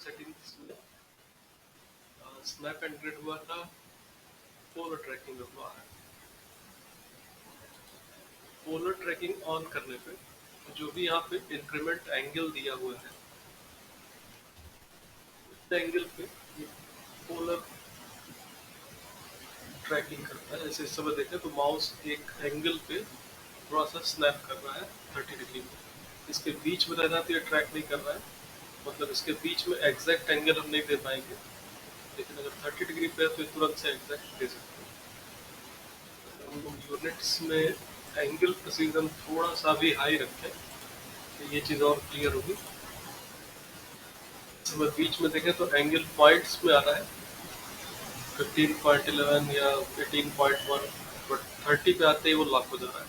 Settings में snap and grid हुआ था, पोलर ट्रैकिंग हुआ है। पोलर ट्रैकिंग ऑन करने पे जो भी यहाँ पे इंक्रीमेंट एंगल दिया हुआ है, उस एंगल पे पोलर ट्रैकिंग करता है। जैसे इस समय देखें तो माउस एक एंगल पे थोड़ा सा स्नैप कर रहा है 30 डिग्री में। इसके बीच में रहना तो ये ट्रैक नहीं कर रहा है, मतलब इसके बीच में एग्जैक्ट एंगल हम नहीं दे पाएंगे, लेकिन अगर 30 डिग्री पे है तो तुरंत से एग्जैक्ट दे सकते हैं। हम लोग यूनिट्स में एंगल प्रिसीजन थोड़ा सा भी हाई रखें तो ये चीज़ और क्लियर होगी। समय बीच में देखें तो एंगल पॉइंट्स में आ रहा है 15.11 या 18.1, बट 30 पे आते ही वो लॉक हो जा रहा है,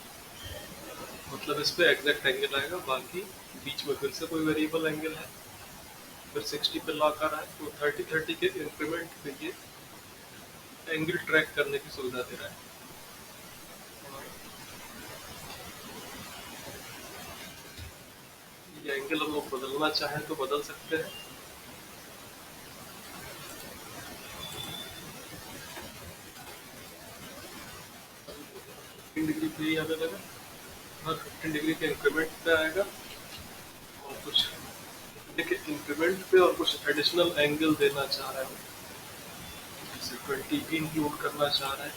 मतलब इस पे एग्जैक्ट एंगल आएगा। बाकी बीच में फिर से कोई वेरिएबल एंगल है, फिर 60 पे लॉक आ रहा है, तो 30 के इंक्रीमेंट पे ये एंगल ट्रैक करने की सुविधा दे रहा है। ये एंगल हम लोग बदलना चाहें तो बदल सकते हैं। 15 डिग्री पे ही आने लगा, हर 15 डिग्री के इंक्रीमेंट पे आएगा, और कुछ देखिए इंक्रीमेंट पे और कुछ एडिशनल एंगल देना चाह रहा है, जैसे 20 भी इंक्लूड करना चाह रहा है,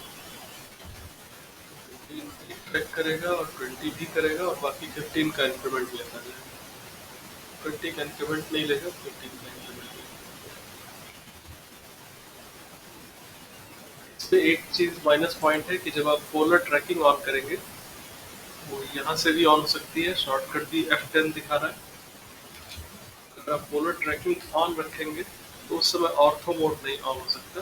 15 भी ट्रैक करेगा और 20 भी करेगा, और बाकी 15 का इंक्रीमेंट लेता जाएगा। 20 का इंक्रीमेंट नहीं लेगा, 15 का इंक्रीमेंट लेगा। इस पे एक चीज माइनस पॉइंट है कि जब आप पोलर ट्रैकिंग ऑन करेंगे, वो यहाँ से भी ऑन हो सकती है, शॉर्टकट भी F10 दिखा रहा है। अगर आप पोलर ट्रैकिंग ऑन रखेंगे तो उस समय ऑर्थो मोड नहीं ऑन हो सकता,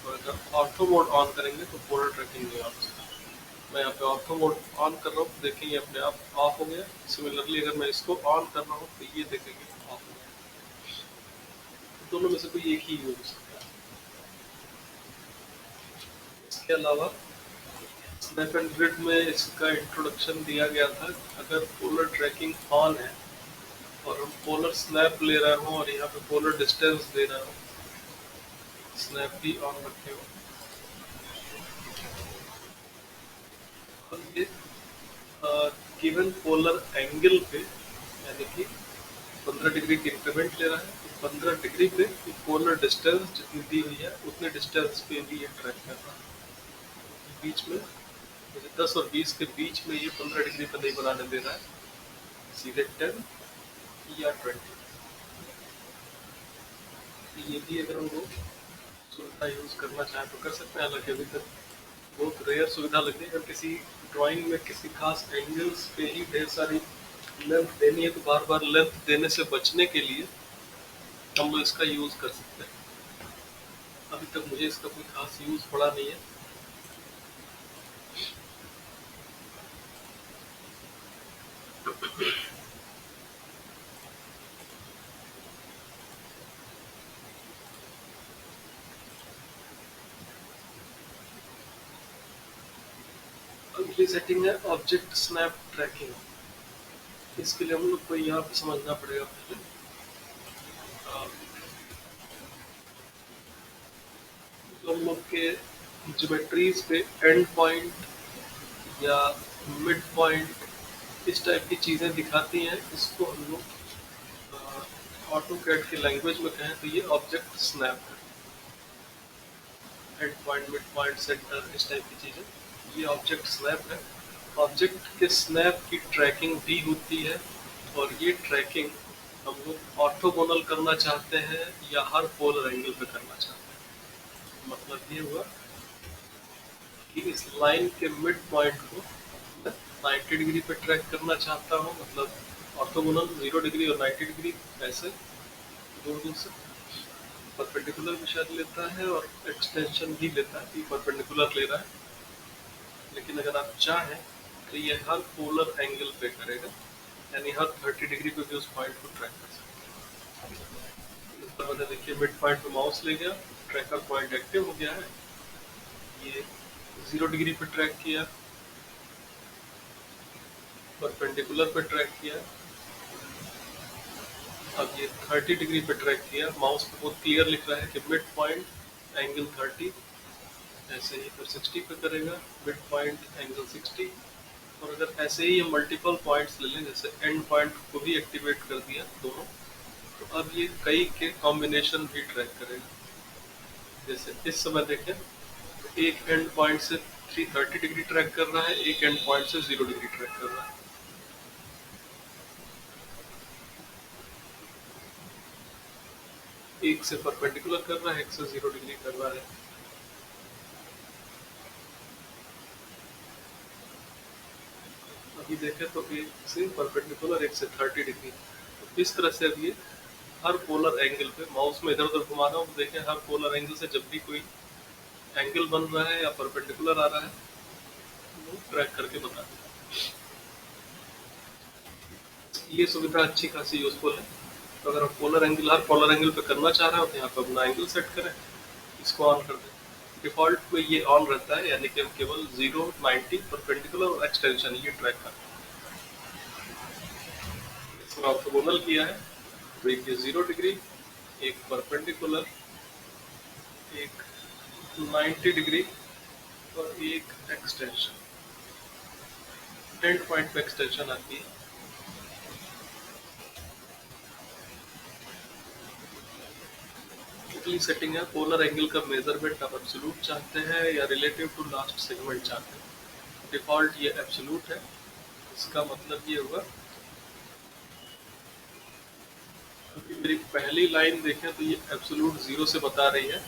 और अगर ऑर्थो मोड ऑन करेंगे तो पोलर ट्रैकिंग नहीं ऑन हो सकता। मैं यहाँ पे ऑर्थो मोड ऑन कर रहा हूँ, देखिए ये अपने आप ऑफ हो गया। सिमिलरली अगर मैं इसको ऑन कर रहा हूँ तो ये देखेंगे ऑफ हो गया। दोनों में से कोई एक ही यूज हो सकता है। इसके अलावा स्नैप एंड ग्रिड में इसका इंट्रोडक्शन दिया गया था, अगर पोलर ट्रैकिंग ऑन है और हम पोलर स्नैप ले रहे हो और यहाँ पे पोलर डिस्टेंस दे रहे हो, स्नैप भी ऑन रखे हो, और ये गिवन पोलर एंगल पे, यानी कि 15 डिग्री की इंक्रीमेंट ले रहा है, तो 15 डिग्री पे पोलर डिस्टेंस जितनी दी हुई है उतने डिस्टेंस पे भी ये ट्रैक कर रहा है। बीच में जैसे 10 और 20 के बीच में ये 15 डिग्री पे नहीं बनाने दे रहा है, सीधे 10 या 20। ये भी अगर हम लोग सुविधा यूज करना चाहें तो कर सकते हैं, हालांकि अभी तक बहुत रेयर सुविधा लग रही है। अगर किसी ड्राइंग में किसी खास एंगल्स पे ही ढेर सारी लेंथ देनी है तो बार बार लेंथ देने से बचने के लिए हम लोग इसका यूज कर सकते हैं। अभी तक मुझे इसका कोई खास यूज पड़ा नहीं है। अगली सेटिंग है ऑब्जेक्ट स्नैप ट्रैकिंग। इसके लिए हम लोग को यहाँ पे समझना पड़ेगा पहले तो हम लोग के ज्योमेट्रीज पे एंड पॉइंट या मिड पॉइंट इस टाइप की चीज़ें दिखाती हैं, इसको हम लोग ऑटो कैड की लैंग्वेज में कहें तो ये ऑब्जेक्ट स्नैप है। And point, mid point, centre, इस टाइप की चीज़ें, ये ऑब्जेक्ट स्नैप है। ऑब्जेक्ट के स्नैप की ट्रैकिंग भी होती है, और ये ट्रैकिंग हम लोग ऑर्थोगोनल करना चाहते हैं या हर पोलर एंगल पे करना चाहते हैं। मतलब ये हुआ कि इस लाइन के मिड पॉइंट को 90 डिग्री पे ट्रैक करना चाहता हूँ, मतलब ऑर्थोगोनल 0 डिग्री और 90 डिग्री ऐसे दूर दूर से। परपेंडिकुलर भी शायद लेता है और एक्सटेंशन भी लेता है, परपेंडिकुलर ले रहा है, लेकिन अगर आप चाहें तो ये हर पोलर एंगल पे करेगा, यानी हर 30 डिग्री पे भी उस पॉइंट को ट्रैक कर सकते हैं। मैंने देखिए मिड पॉइंट पे माउस ले गया, ट्रैकर पॉइंट एक्टिव हो गया है, ये 0 डिग्री पे ट्रैक किया, परपेंडिकुलर पे ट्रैक किया, अब ये 30 डिग्री पे ट्रैक किया, माउस पे बहुत क्लियर लिख रहा है कि मिड पॉइंट एंगल 30, ऐसे ही फिर 60 पे करेगा, मिड पॉइंट एंगल 60। और अगर ऐसे ही हम मल्टीपल पॉइंट्स ले लें, जैसे एंड पॉइंट को भी एक्टिवेट कर दिया दोनों, तो अब ये कई के कॉम्बिनेशन भी ट्रैक करेगा। जैसे इस समय देखें, एक एंड पॉइंट से 330 डिग्री ट्रैक कर रहा है, एक एंड पॉइंट से 0 डिग्री ट्रैक कर रहा है। एक से परपेंडिकुलर कर रहा है, एक से 0 डिग्री कर रहा है। अभी देखें तो एक से परपेंडिकुलर, एक से 30 डिग्री। तो इस तरह से अब ये हर पोलर एंगल पे माउस में इधर उधर घुमा रहा हूँ, देखें हर पोलर एंगल से जब भी कोई एंगल बन रहा है या परपेंडिकुलर आ रहा है, वो ट्रैक करके बता देगा। ये सुविधा अच्छी खासी यूजफुल है। तो अगर आप पोलर एंगल हर पोलर एंगल पे करना चाह रहे हो तो यहाँ पे अपना एंगल सेट करें, इसको ऑन कर दें। डिफॉल्ट में ये ऑन रहता है, यानी कि हम केवल 0, 90, परपेंडिकुलर और एक्सटेंशन ये ट्रैक करते हैं। इसमें ऑर्थोगोनल किया है, तो एक ये 0 डिग्री, एक परपेंडिकुलर, एक 90 डिग्री और एक एक्सटेंशन। एंड पॉइंट पे एक्सटेंशन आती है। अगली सेटिंग है पोलर एंगल का मेजरमेंट आप एब्सोल्यूट चाहते हैं या रिलेटिव टू लास्ट सेगमेंट चाहते हैं। डिफॉल्ट ये एब्सोल्यूट है। इसका मतलब ये होगा, क्योंकि मेरी पहली लाइन देखें तो ये एब्सोल्यूट 0 से बता रही है।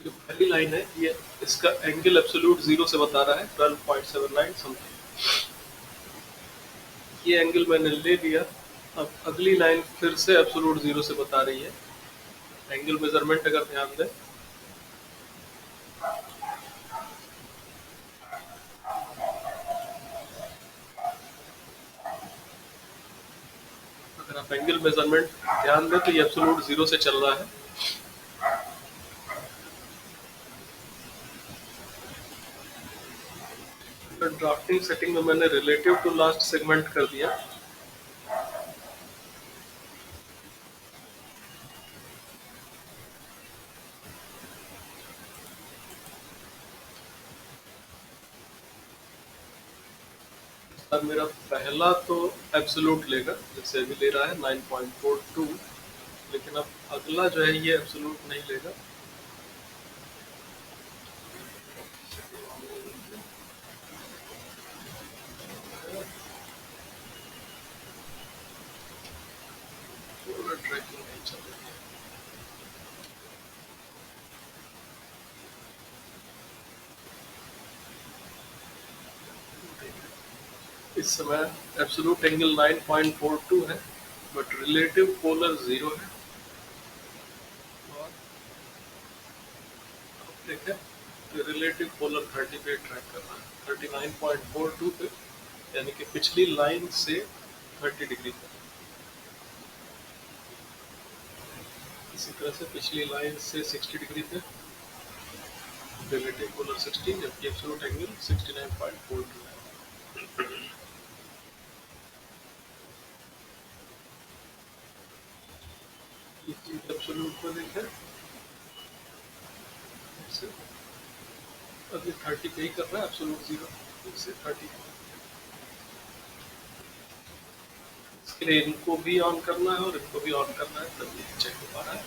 जो पहली लाइन है ये, इसका एंगल एब्सोल्यूट 0 से बता रहा है 12.79 समथिंग। ये एंगल मैंने ले लिया। अब अगली लाइन फिर से एब्सोल्यूट 0 से बता रही है। एंगल मेजरमेंट अगर ध्यान दें, अगर आप एंगल मेजरमेंट ध्यान दें तो ये एब्सोल्यूट 0 से चल रहा है। ड्राफ्टिंग सेटिंग में मैंने रिलेटिव टू लास्ट सेगमेंट कर दिया। अब मेरा पहला तो एब्सोल्यूट लेगा, जैसे अभी ले रहा है 9.42, लेकिन अब अगला जो है ये एब्सोल्यूट नहीं लेगा। ट्रैकिंग नहीं चल रही है। इस समय एब्सोल्यूट एंगल 9.42 है, बट रिलेटिव पोलर 0 है। और अब देखें रिलेटिव पोलर 30 पे ट्रैक कर रहा है, 39.42 पे, यानी कि पिछली लाइन से 30 डिग्री पे। इसी तरह से पिछली लाइन से 60 डिग्री पे रिलेटिव पोलर 60, जबकि एब्सोल्यूट एंगल 69.42 है। एब्सोल्यूट को देखें, अब ये 30 पे ही कर रहा है, एब्सोल्यूट 0 से 30। इसके लिए इनको भी ऑन करना है और इनको भी ऑन करना है, तब ये चेक हो पा रहा है।